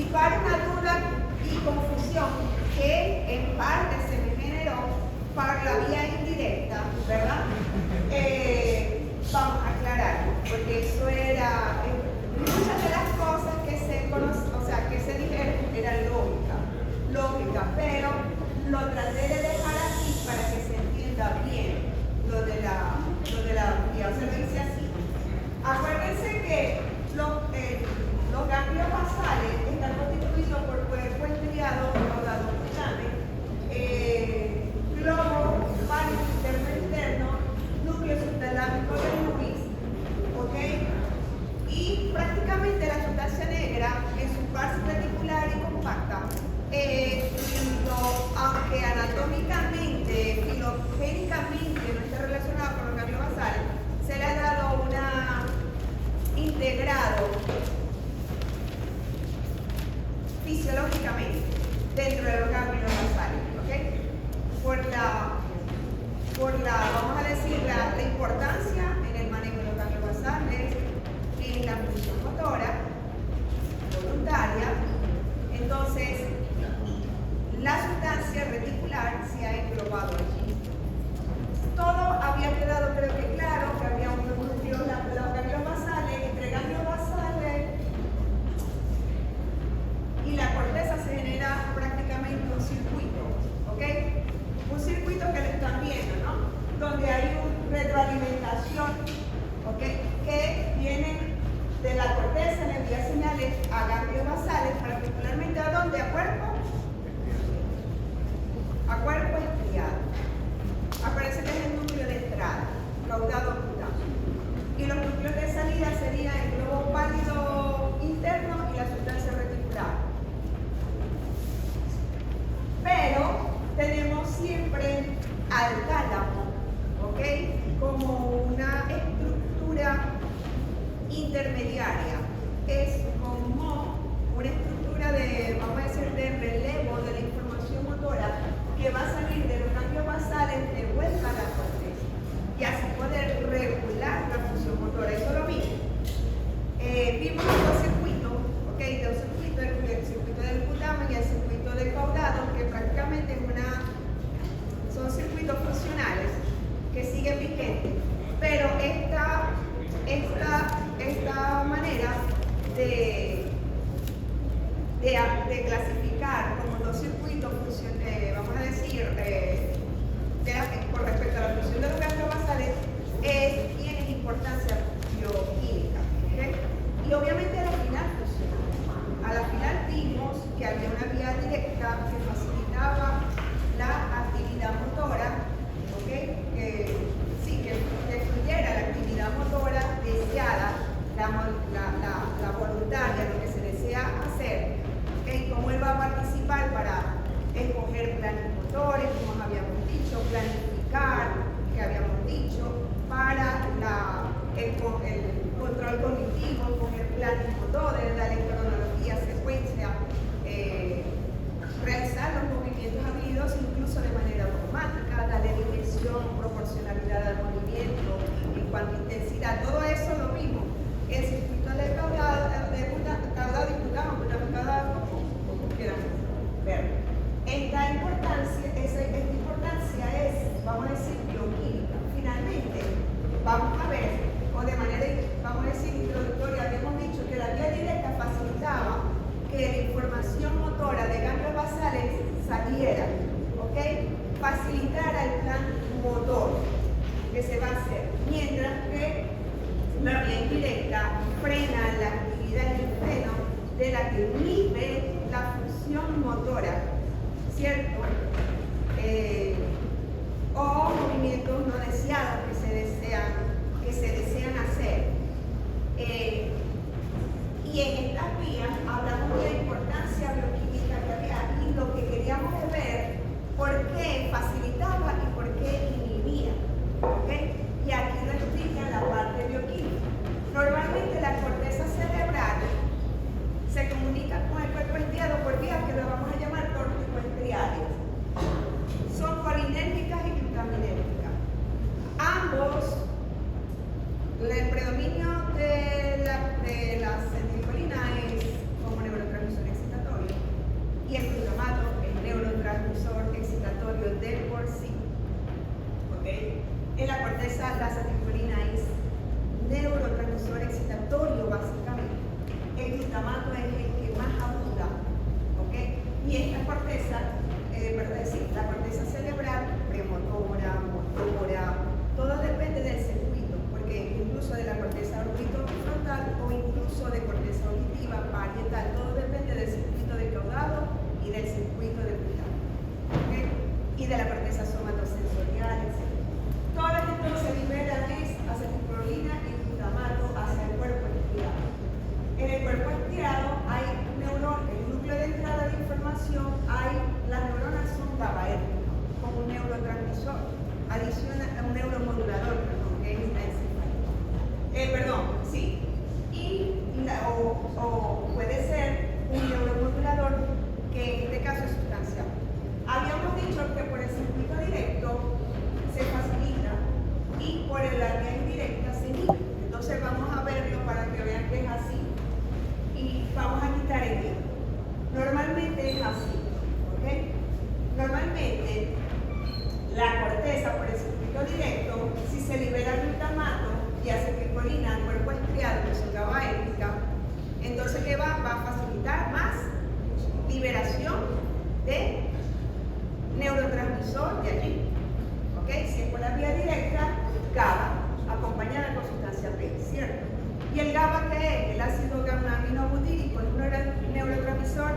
disipar una duda y confusión que en parte se me generó por la vía indirecta, ¿verdad? Vamos a aclararlo, porque eso era, muchas de las cosas que se conocen, o sea, que se dijeron eran lógica, pero lo traté de dejar así para que se entienda bien lo de la unidad. Se dice así. Acuérdense que los ganglios basales están constituidos por cuerpo estriado, caudado putamen, globo pálido interno, núcleo subtalámico del nubis, ¿ok? Y prácticamente la sustancia negra en su fase reticular y compacta, aunque anatómicamente, filogénicamente no está relacionado con los ganglios basales, se le ha dado una integrado fisiológicamente dentro de los ganglios basales, ¿ok? Vamos a decir, la importancia en el manejo de los ganglios basales, en la función motora, voluntaria. Entonces, la sustancia reticular se ha englobado allí. Todo había quedado, creo que claro, que había un núcleo, los ganglios basales, entre ganglios basales y la corteza se genera prácticamente un circuito, ¿ok? Un circuito que lo están viendo, ¿no? Donde hay una retroalimentación, ¿ok? Que viene de la corteza, le envía señales a ganglios basales, particularmente ¿a dónde? ¿A cuerpo? A cuerpo estriado. Aparece que es el núcleo de entrada, caudado putamen. Y los núcleos de salida serían el globo pálido interno y la sustancia reticular. Pero tenemos siempre al tálamo, ¿ok? Como una estructura intermediaria. Es como una estructura de, vamos a decir, de relevo de la información motora que va a salir de los ganglios basales de vuelta a la corteza y así poder regular la función motora. Eso lo vimos. Vimos los dos circuitos, ¿ok? Dos circuitos, el circuito del putamen y el circuito del caudado, que prácticamente son circuitos funcionales que siguen vigentes, pero esta manera de clasificar como dos circuitos vamos a decir, con respecto a la función de los ganglios basales, tiene importancia bioquímica, ¿okay? Y obviamente a la final funcional. A la final vimos que había una vía directa que facilitaba la actividad motora, ¿okay? Que fluyera la actividad motora deseada, la voluntaria, lo que se desea hacer, ¿okay? Cómo él va a participar para escoger planes motores, como habíamos dicho, planificar, que habíamos dicho, para el control cognitivo, escoger planes motores, darle cronología, secuencia, realizar los movimientos habidos incluso de manera automática, darle dirección, proporcionalidad al movimiento, en cuanto a intensidad, todo eso lo vimos. El circuito de caudado y putamen caudado, como quieran ver. Esta importancia es, vamos a decir, bioquímica. Finalmente, vamos a ver, o de manera, vamos a decir, introductoria, habíamos dicho que la vía directa facilitaba que la información motora de ganglios basales saliera, ¿ok? Facilitara el plan motor que se va a hacer, mientras que la vía indirecta frena la actividad y el freno de la que inhibe la función motora, ¿cierto? O movimientos no deseados que se desean hacer. Y en estas vías hablamos de la importancia bioquímica que había y lo que queríamos es ver por qué facilitaba y por qué inhibía, ¿okay? Y aquí lo explica la parte bioquímica. Normalmente la corteza cerebral se comunica con el cuerpo estriado por vías que lo vamos a llamar corticoestriales. Son colinérgicas y glutaminérgicas. Ambos, el predominio de la acetilcolina es como neurotransmisor excitatorio. corteza, la acetilcolina es neurotransmisor excitatorio básicamente. El glutamato es el que más abunda, ¿ok? Y esta corteza, la corteza cerebral, premotora, motora, todo depende del circuito, porque incluso de la corteza orbitofrontal o incluso de corteza auditiva, parietal, todo depende del circuito de caudado y del circuito de cuidado, ¿ok? Y de la corteza somatosensorial, etc. Todas estas se liberan es acetilcolina y glutamato hacia el cuerpo estirado. En el cuerpo estirado hay el núcleo de entrada de información, las neuronas son GABAérgicas, como un neurotransmisor, adiciona a un neuromodulador, que es la encefalina. O puede ser un neuromodulador, que en este caso es sustancial. Habíamos dicho que por el circuito directo se facilita y por la vía indirecta se inhibe. Entonces vamos a verlo para que vean que es así. Y vamos a quitar el hilo. Normalmente es así, ¿ok? Normalmente la corteza por el circuito directo, si se libera glutamato y acetilcolina al cuerpo estriado, que son GABAérgica, entonces ¿qué va? Va a facilitar más liberación de neurotransmisor de allí, ¿ok? Si es por la vía directa, GABA, acompañada con sustancia P, ¿cierto? ¿Y el GABA qué es? El ácido gamma-aminobutírico, es un neurotransmisor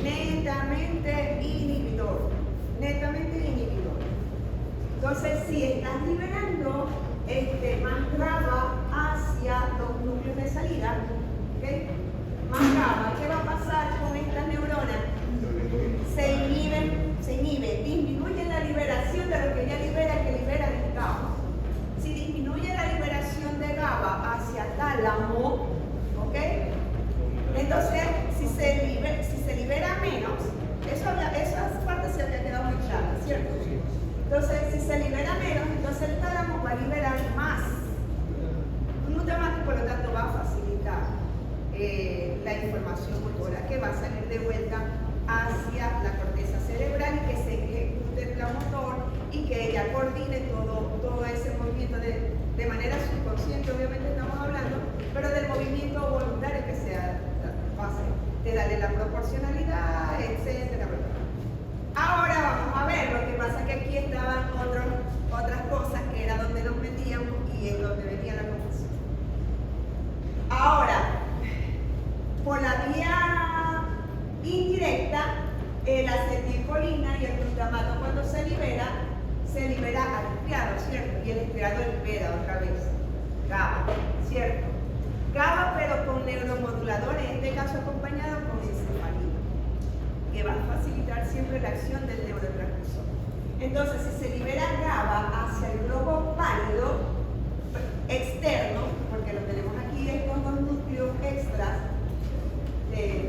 netamente inhibidor. Entonces, si estás liberando más GABA hacia los núcleos de salida, ¿okay? Más GABA, ¿qué va a pasar con estas neuronas? Se inhibe, disminuye la liberación de lo que ella libera, que libera el GABA. Si disminuye la liberación de GABA hacia tálamo, ¿ok? Entonces, si se libera menos, esa parte se había quedado muy clara, ¿cierto? Entonces, si se libera menos, entonces el tálamo va a liberar más glutamato y por lo tanto va a facilitar la información motora que va a salir de vuelta hacia la corteza cerebral y que se ejecute el plan motor y que ella coordine todo ese movimiento de manera subconsciente, obviamente estamos hablando, pero del movimiento voluntario que sea fácil, de darle la proporcionalidad, etcétera. Ahora vamos a ver, lo que pasa es que aquí estaban otras cosas que era donde nos metíamos y es donde venía la confusión. Ahora, por la vía indirecta, la acetilcolina y el glutamato cuando se libera al estriado, ¿cierto? Y el estriado libera otra vez GABA, ¿cierto? GABA pero con neuromoduladores, en este caso acompañado con encefalina, que va a facilitar siempre la acción del neurotransmisor. Entonces, si se libera GABA hacia el globo pálido externo, porque lo tenemos aquí, estos dos núcleos extras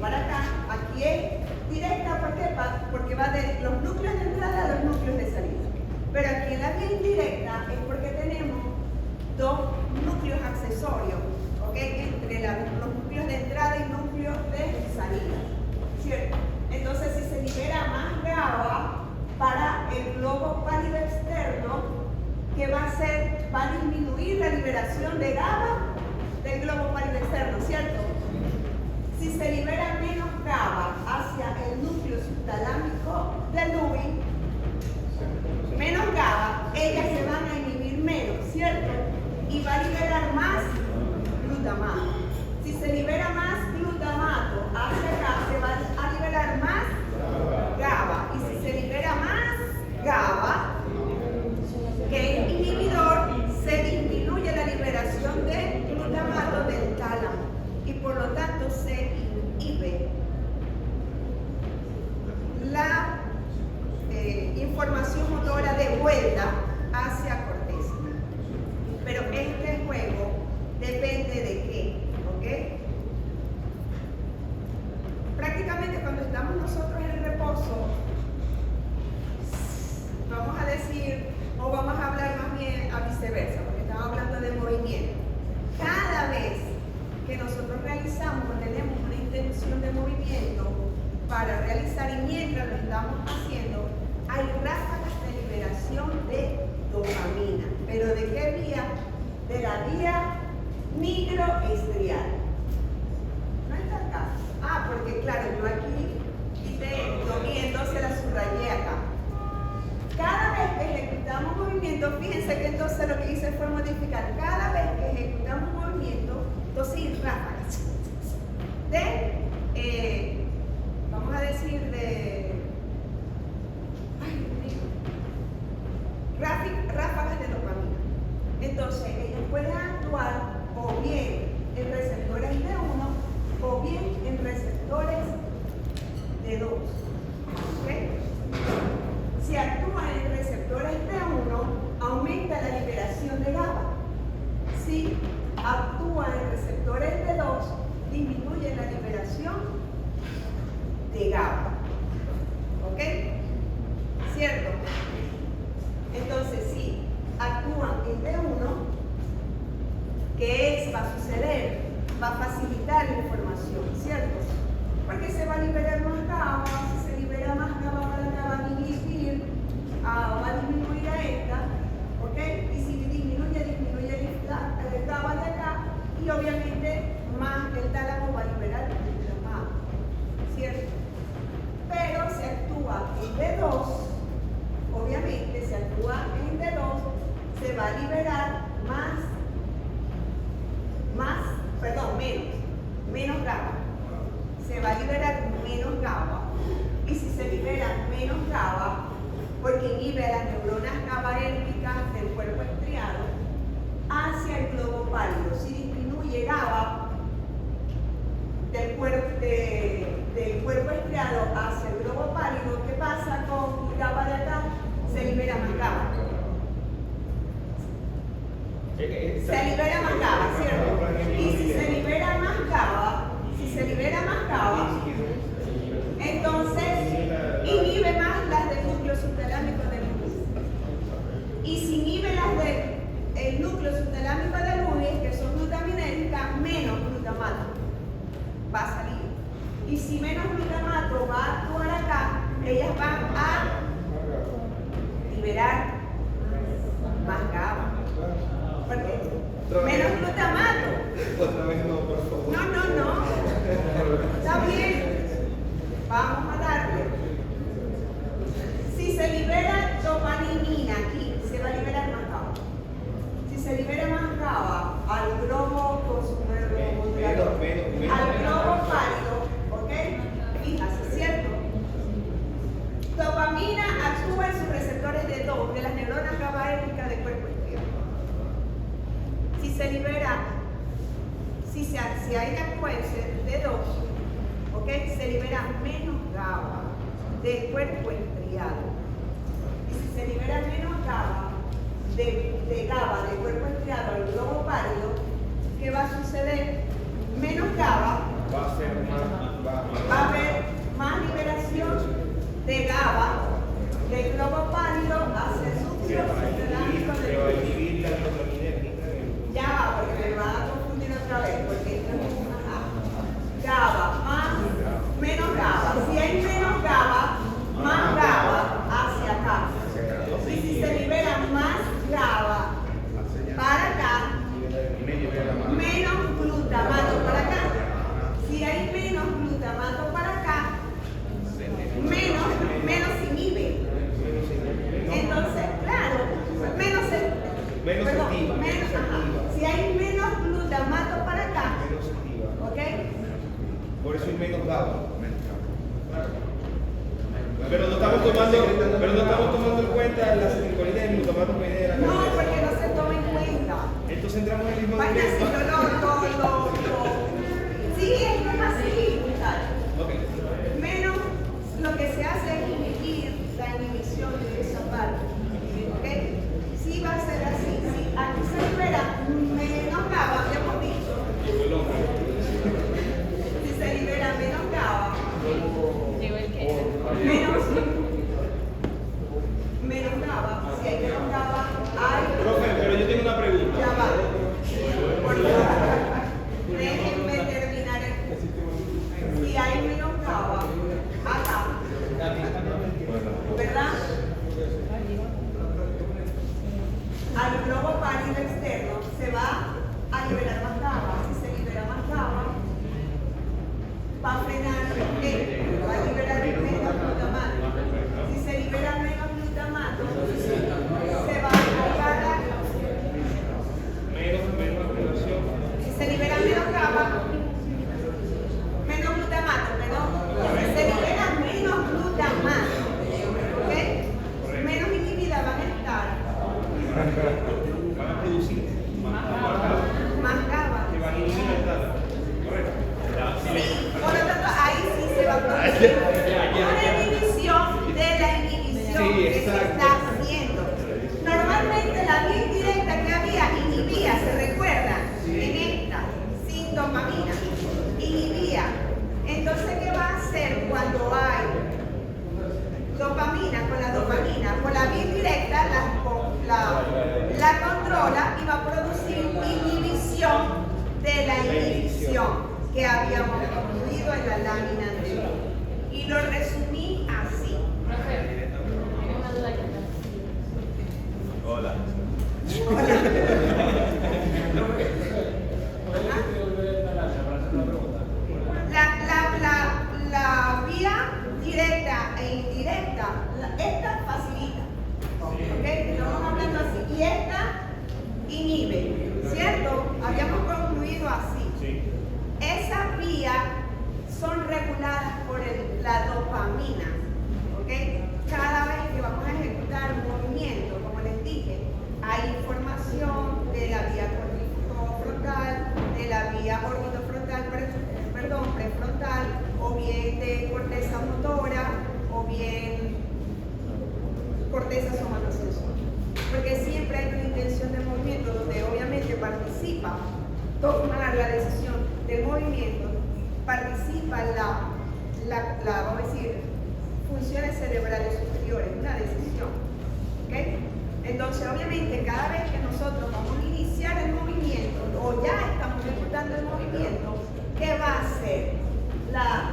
para acá, aquí es directa, ¿por qué? Porque va de los núcleos de entrada a los núcleos de salida. Pero aquí en la vía indirecta es porque tenemos dos núcleos accesorios, ¿ok? Entre los núcleos de entrada y núcleos de salida, ¿cierto? Entonces, si se libera más GABA para el globo pálido externo, ¿qué va a hacer? Va a disminuir la liberación de GABA del globo pálido externo, ¿cierto? Si se libera menos GABA hacia el núcleo subtalámico del NUI, menos GABA, ellas se van a inhibir menos, ¿cierto? Y va a liberar más glutamato. Si se libera más glutamato hacia acá, se va a liberar más GABA. Y si se libera más GABA, que es inhibidor, se disminuye la liberación de glutamato del tálamo. Y por lo tanto se inhibe la información motora de vuelta hacia corteza. Pero este juego depende de qué, ¿ok? Prácticamente cuando estamos nosotros en reposo, vamos a decir, o vamos a hablar más bien a viceversa, porque estamos hablando de movimiento. Cada vez que nosotros realizamos o tenemos una intención de movimiento para realizar y mientras lo estamos haciendo, hay ráfagas de liberación de dopamina. ¿Pero de qué vía? De la vía nigroestrial. ¿No está acá? Ah, porque claro, yo aquí quité esto y entonces la subrayé acá. Cada vez que ejecutamos movimiento, fíjense que entonces lo que hice fue modificar. Cada vez que ejecutamos movimiento, entonces ráfagas de, vamos a decir, ráfagas de dopamina. Entonces, ellos pueden actuar o bien en receptores de 1 o bien en receptores de 2. ¿Okay? Si actúan en receptores de 1, aumenta la liberación de GABA. Si actúan en receptores de 2, disminuye la liberación de GABA. ¿Ok? ¿Cierto? Entonces, si actúan en D1, ¿qué va a suceder? Va a facilitar la información, ¿cierto? Porque se va a liberar más GABA, si se libera más GABA, va a disminuir, va a disminuir a esta, ¿ok? Y si disminuye la GABA de acá, y obviamente más el tálamo va a liberar más, ¿cierto? Pero si actúa en D2, obviamente si actúa en D2, se va a liberar menos GABA. Se va a liberar menos GABA. Y si se libera menos GABA, porque inhibe a las neuronas GABAérgicas del cuerpo estriado hacia el globo pálido. Si disminuye GABA del cuerpo estriado hacia el globo pálido, ¿qué pasa con GABA de acá? Se libera más GABA. Se libera más GABA, ¿cierto? Y si se libera más GABA, entonces inhibe más las del núcleo subtalámico del UNES. Y si inhibe las del núcleo subtalámico del UNES, que son glutaminérgicas, menos glutamato va a salir. Y si menos glutamato va a actuar acá, ellas van a liberar más GABA. ¿Por qué? Menos glutamato. Otra vez no, por favor. No. Está bien. Vamos a darle. Si se libera dopamina aquí, se va a liberar más GABA. Si se libera más GABA al globo con su neuromodulador, al globo pálido, ¿ok? Fíjate, ¿cierto? Dopamina actúa en sus receptores de 2, de las neuronas GABAérgicas del cuerpo estriado. Si se libera, si hay acuerce de 2, ¿ok? Se libera menos GABA del cuerpo estriado. Y si se libera menos GABA de GABA del cuerpo estriado al globo pálido, ¿qué va a suceder? Menos GABA, va a haber más liberación de GABA del globo pálido hacia el núcleo subtalámico del UNES. Ya va, porque me van a confundir otra vez, porque esto es GABA menos GABA. Si hay menos GABA, más GABA hacia acá. Y si se libera más GABA para acá, menos glutamato para acá. Si hay menos glutamato para acá, menos inhibe. Entonces, claro, menos si hay menos glutamato para acá, ¿ok? Por eso hay menos GABA. Pero no estamos tomando en cuenta las acetilcolina y el glutamato que viene de la No, porque no se toma en cuenta. Entonces entramos en el mismo Vaya, si dilema. Sí, es que es así, muchachos. Ok. Menos lo que se hace es inhibir la inhibición de esa parte. ¿Ok? Sí va a ser así. Si aquí se libera menos GABA, habíamos dicho. Si se libera menos GABA, menos GABA. Si hay menos GABA, hay. Profe, pero yo tengo una pregunta. Ya va. Por favor. una inhibición de la inhibición Sí, que se exacto. está haciendo. Normalmente la vía indirecta que había inhibía, ¿se recuerdan? En esta, sin dopamina, inhibía. Entonces, ¿qué va a hacer cuando hay dopamina? Con la dopamina, con la vía indirecta la controla y va a producir inhibición de la inhibición que habíamos concluido en la lámina anterior. Y lo resumí así. Hola. La vía directa e indirecta, esta facilita, ¿ok? Estamos hablando así, y esta inhibe, ¿cierto? Habíamos concluido así. Sí. Esas vías son reguladas por la dopamina, ¿ok? Cada vez que vamos a ejecutar un movimiento, como les dije, hay información de la vía corticofrontal, de la vía orbitofrontal, prefrontal, o bien de corteza motora, o bien corteza somatosensorial. Porque siempre hay una intención de movimiento donde obviamente participa tomar la decisión del movimiento, participa vamos a decir, funciones cerebrales superiores, una decisión. ¿Okay? Entonces, obviamente, cada vez que nosotros vamos a iniciar el movimiento o ya estamos ejecutando el movimiento, ¿qué va a hacer? La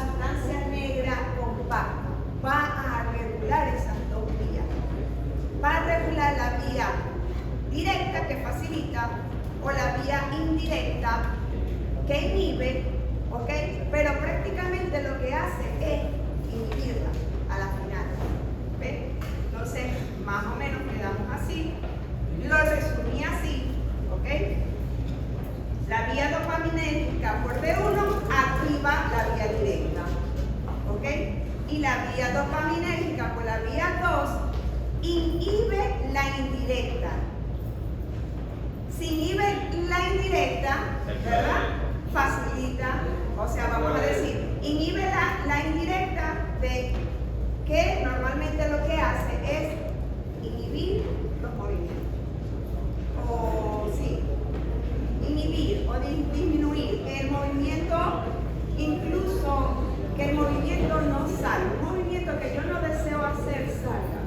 sustancia negra compacta va a regular esas dos vías. Va a regular la vía directa que facilita o la vía indirecta que inhibe, ¿ok? Pero prácticamente lo que hace es inhibirla a la final. ¿Ve? Entonces, más o menos quedamos así. Lo resumí así, ¿ok? La vía dopaminérgica por B1 activa la vía directa, ¿ok? Y la vía dopaminérgica por la vía 2 inhibe la indirecta. Si inhibe la indirecta, ¿verdad? Facilita, o sea, vamos a decir, inhibe la indirecta de que normalmente lo que hace es inhibir los movimientos. O sí, inhibir o disminuir el movimiento, incluso que el movimiento no salga, un movimiento que yo no deseo hacer salga.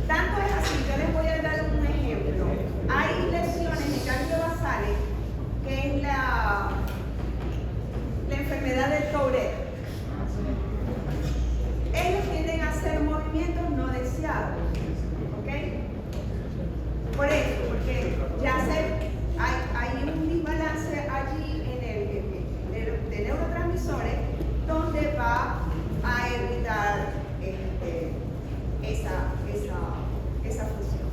Tanto es así, yo les voy a dar un ejemplo. Hay lesiones mecánico-basales que es la enfermedad del Tourette. Ellos tienden a hacer movimientos no deseados, ¿ok? Por eso, porque ya hay un desbalance allí de neurotransmisores donde va a evitar esa función.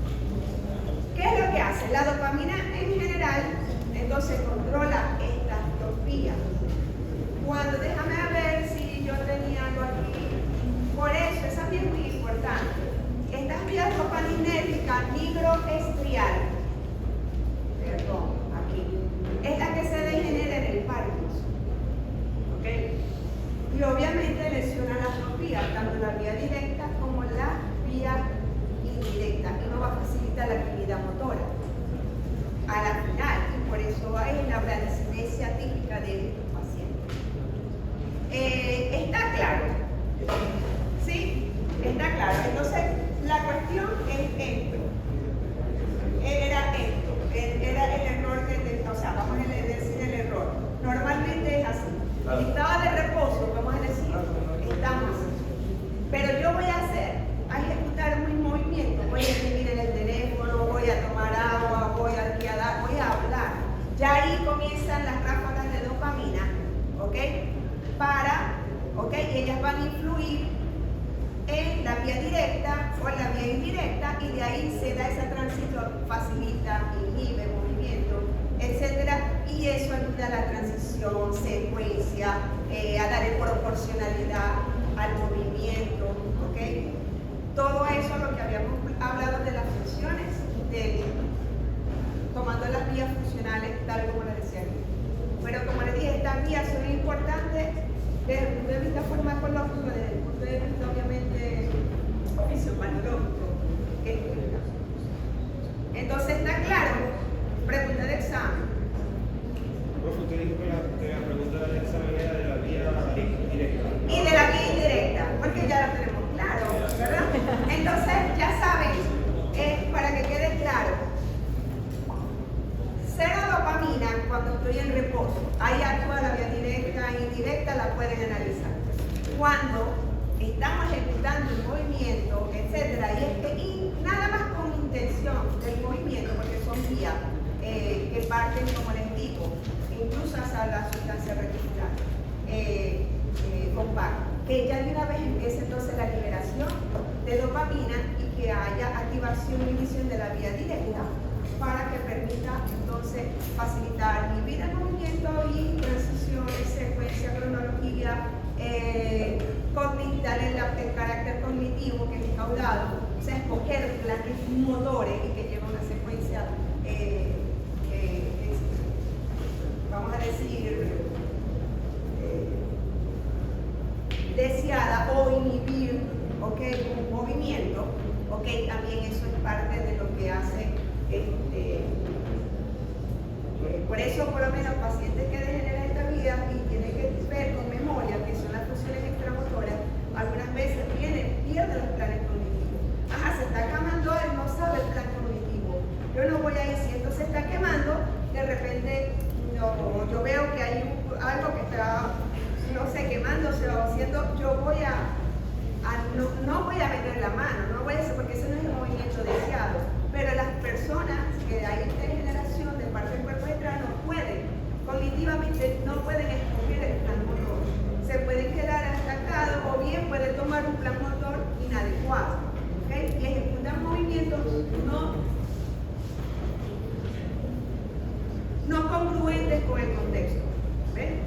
¿Qué es lo que hace? La dopamina en general, entonces controla estas dos vías. Cuando, déjame ver si yo tenía algo aquí. Por eso, esa vía es muy importante. Estas vías dopaminérgicas nigroestrial, perdón, aquí, es la que se degenera en el Parkinson. ¿Ok? Y obviamente lesiona las dos vías, tanto la vía directa como la vía indirecta, y no va a facilitar la actividad motora a la final, y por eso hay la bradicinesia típica de estos pacientes. ¿Está claro? ¿Sí? Está claro. Entonces, la cuestión es esto. Era el error o sea, vamos a decir el error. Normalmente es así. Estaba de reposo, vamos a decir, estamos así. Pero yo voy a ejecutar un movimiento, voy a escribir en el teléfono, voy a tomar agua, voy a hablar. Ya ahí comienzan las ráfagas de dopamina, ¿ok? Y ellas van a influir en la vía directa o en la vía indirecta, y de ahí se da esa transición, facilita, inhibe movimiento, etcétera, y eso ayuda a la transición, secuencia, a darle proporcionalidad al movimiento, ¿ok? Todo eso es lo que habíamos hablado de las funciones, tomando las vías funcionales tal como les decía aquí. Pero como les dije, estas vías son importantes, deben psicológico, desde el punto de vista obviamente fisiopatológico, que explica. Entonces está claro, pregunta de examen. Profe, usted dijo que la pregunta del examen era de la vía directa. Y de la vía indirecta, porque ya lo tenemos claro, ¿verdad? Entonces, ya saben, para que quede claro, cero dopamina cuando estoy en reposo. Ahí actúa la vía directa e indirecta, la pueden analizar. Cuando estamos ejecutando el movimiento, etcétera, y es que nada más con intención del movimiento, porque son vías que parten, como les digo, incluso hasta la sustancia reticular compacta, que ya de una vez empiece entonces la liberación de dopamina y que haya activación y emisión de la vía directa para que permita entonces facilitar vivir el movimiento y transiciones, secuencia, cronología, el carácter cognitivo que es encaudado, o sea, escoger planes motores y que lleva una secuencia, vamos a decir, deseada o inhibir, un movimiento, también eso es parte de lo que hace, por eso por lo menos pacientes que degeneran esta vía y tienen que ver con memoria, que son las funciones extramotoras, algunas veces pierden los planes cognitivos. Ajá, se está quemando, él no sabe el plan cognitivo. Yo no voy a ir, si esto se está quemando, de repente yo veo que hay algo que está, no sé, quemándose o haciendo, yo voy no voy a meter la mano, no voy a hacer, porque ese no es el movimiento deseado. Pero las personas que hay degeneración de parte del cuerpo externo no pueden, cognitivamente no pueden escoger el plan motor. Se pueden quedar estancados o bien pueden tomar un plan motor inadecuado, y ejecutar movimientos no congruentes con el contexto. ¿Ven?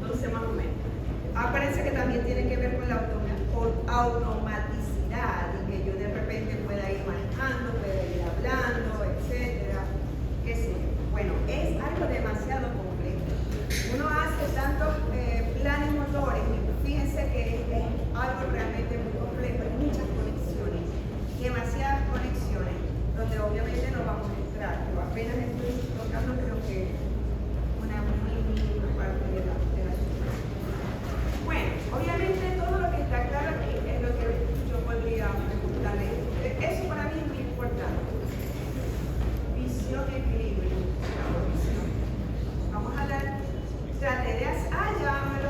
Entonces, más o menos. Acuérdense que también tiene que ver con la automaticidad y que yo de repente pueda ir manejando, pueda ir hablando, etcétera, qué sé yo. Bueno, es algo demasiado complejo. Uno hace tantos planes motores y fíjense que es algo realmente muy complejo, hay muchas conexiones, demasiadas conexiones, donde obviamente no vamos a entrar. Yo apenas estoy tocando, creo que una mínima parte de la situación. Bueno, obviamente todo lo que está claro aquí es lo que yo podría preguntarle. Eso para mí es muy importante. Visión, equilibrio. Vamos a dar, traté de hacer, ya me